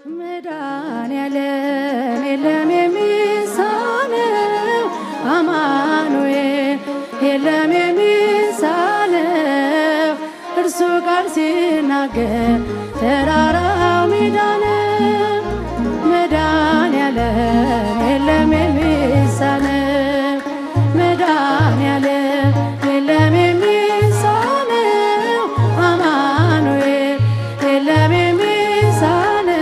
መድኃኔዓለም የለም የሚሳነው፣ አማኑኤል የለም የሚሳነው። እርሱ ቃል ሲናገር ተራራው ሜዳ ነው። መድኃኔዓለም የለም የሚሳነው፣ መድኃኔዓለም የለም የሚሳነው፣ አማኑኤል የለም የሚሳነው።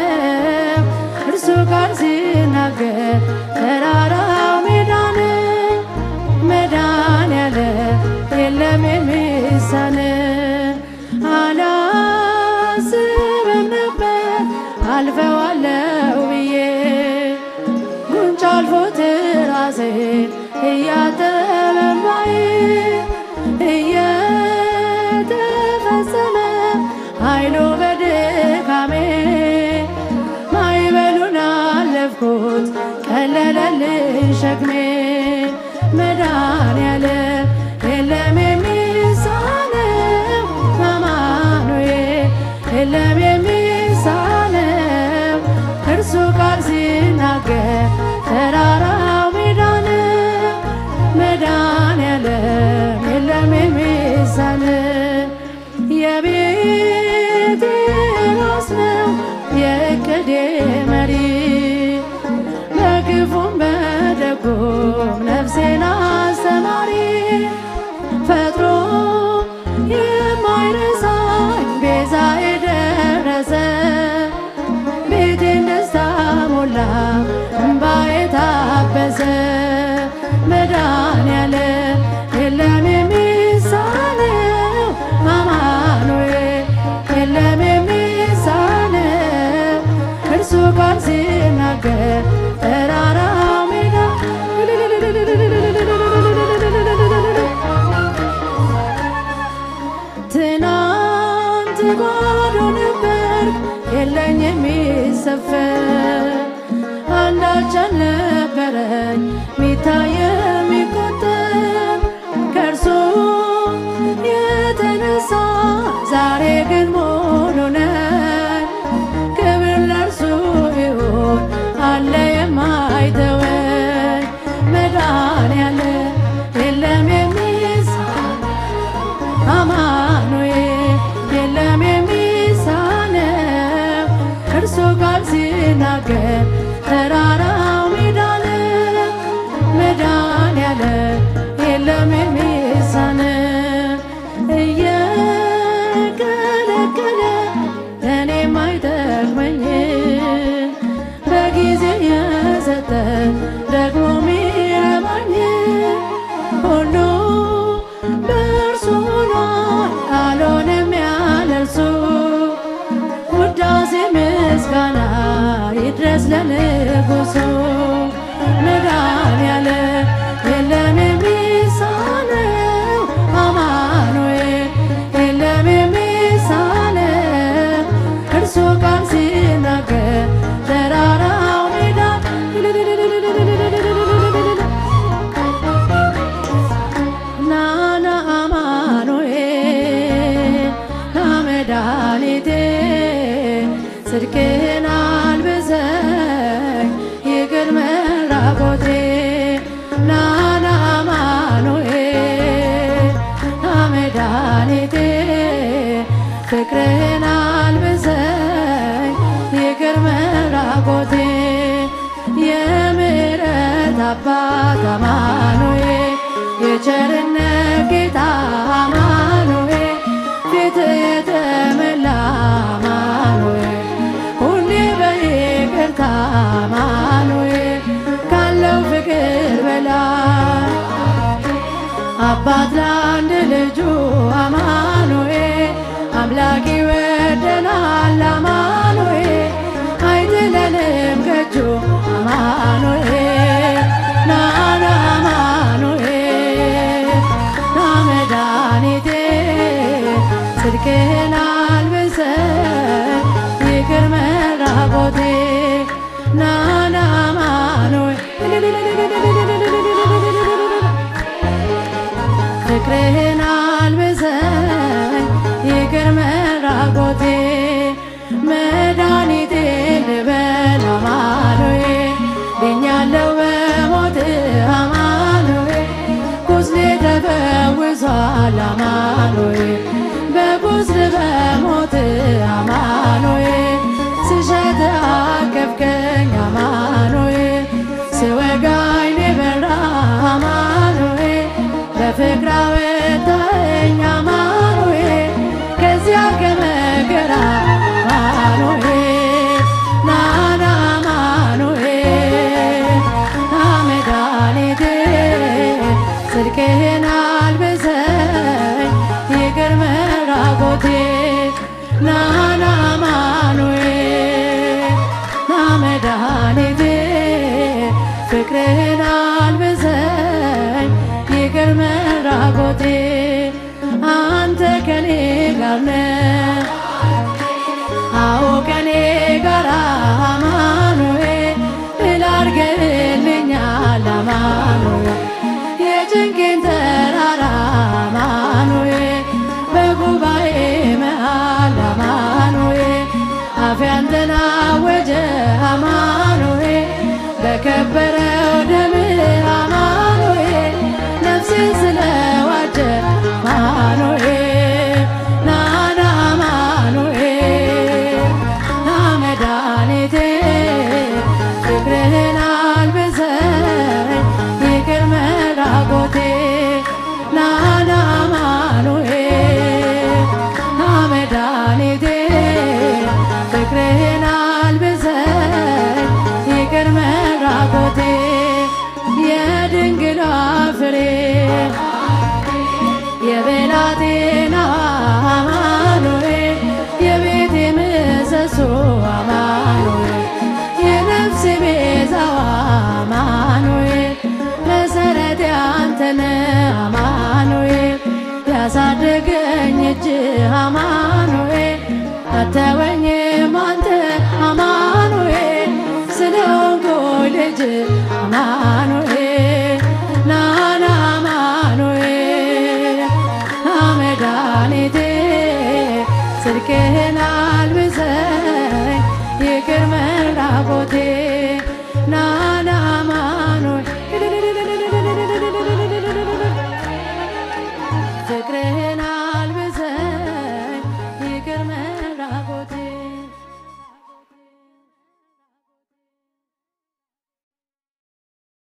እርሱ ቃል ሲናገር ተራራው ሜዳ ነው። መድኃኔዓለም የለም የሚሳነው። አላስብም ነበር አልፈዋለሁ ብዬ ጉንጭ አልፎት ራሴን እያጠበ እምባዬ እየተፈጸመ ኃይሉ በድካሜ ማዕበሉን አለፍኩት ቀለለልኝ ሸክሜ። መድኃኔዓለም የለም የሚሳነው፣ አማኑኤል የለም የሚሳነው። እርሱ ቃል ሲናገር ተራራው ሜዳ ነው። መድኃኔዓለም የለም የሚሳነው። የቤቴ ራስ ነው የዕቅዴ መሪ፣ በክፉም በደጉም ነፍሴን አስተማሪ። ፈጥሮ የማይረሳኝ ቤዛ የደረሰ ቤቴን ደስታ ሞላ እምባዬ ታበሰ። መድኃኔዓለም የለም የሚሳነው፣ አማኑኤል የለም የሚሳነው። እርሱ ቃል ሲናገር ተራራው ሜዳ ትናንት ባዶ ነበር የለኝ የሚሰፈር፣ አንዳች አልነበረኝ ሚታይ የሚቆጠር። ከእርሱ የተነሳ ዛሬ ግን ሙሉ ነኝ። ክብር ለእርሱ ይሁን አለ የማይተወኝ። መድኃኔዓለም የለም የሚሳነው፣ አማኑኤል የለም የሚሳነው። እርሱ ቃል ሲናገር ተራራው ሜዳ ነው። መድኃኔዓለም የለም የሚሳነው። እየከለከለ እኔም አይጠቅመኝ በጊዜ የሰጠ ደግሞ ሚረባኝ። ሁሉ በእርሱ ሆኗል አልሆነም ያለ እርሱ። ውዳሴ ምስጋና ይድረስ ለንጉሡ። መድኃኔዓለም የለም የሚሳነው፣ አማኑኤል የለም የሚሳነው። እርሱ ቃል ሲናገር ተራራው ሜዳ ናና አማኑኤል ና መድኃኒቴ ጽድቅህን አልብሰኝ ይቅር መራቆቴ። ናና አማኑኤል ና መድኃኒቴ ፍቅርህን አልብሰኝ ይቅር መራቆቴ። የምሕረት አባት አማኑኤል የቸርነት ጌታ አማኑኤል ፊትህ የተመላ አማኑኤል ሁሌ በይቅርታ አማኑኤል ካለው ፍቅር በላይ አባት ለአንድ ልጁ አማኑኤል አምላክ ይወደናል አማኑኤል አይጥለንም ከእጁ አማኑኤል ናና አማኑኤል ና መድኃኒቴ ጽድቅህን አልብሰኝ ይቅር መራቆቴ። ናና አማኑኤል ፍቅርህን አልብሰኝ ይቅር መራቆቴ። መድኃኒቴ ልበል አፌ አንተን አወጀ አማኑኤል በከበረው ደም አማኑኤል ነፍሴን ስለዋጀ አማኑኤል ናና አማኑኤል ና መድኃኒቴ ፍቅርህን አልብሰኝ ይቅር መራቆቴ ናና አማኑኤል ና መድኃኒቴ ፍቅርህን አልብሰኝ ይቅር መራቆቴ የድንግሏ ፍሬ የብላቴና አማኑኤል የቤቴ ምሰሶ አማኑኤል የነፍሴ ቤዛዋ አማኑኤል መሰረቴ አንተነ አማኑኤል ያሳደገኝ እጅ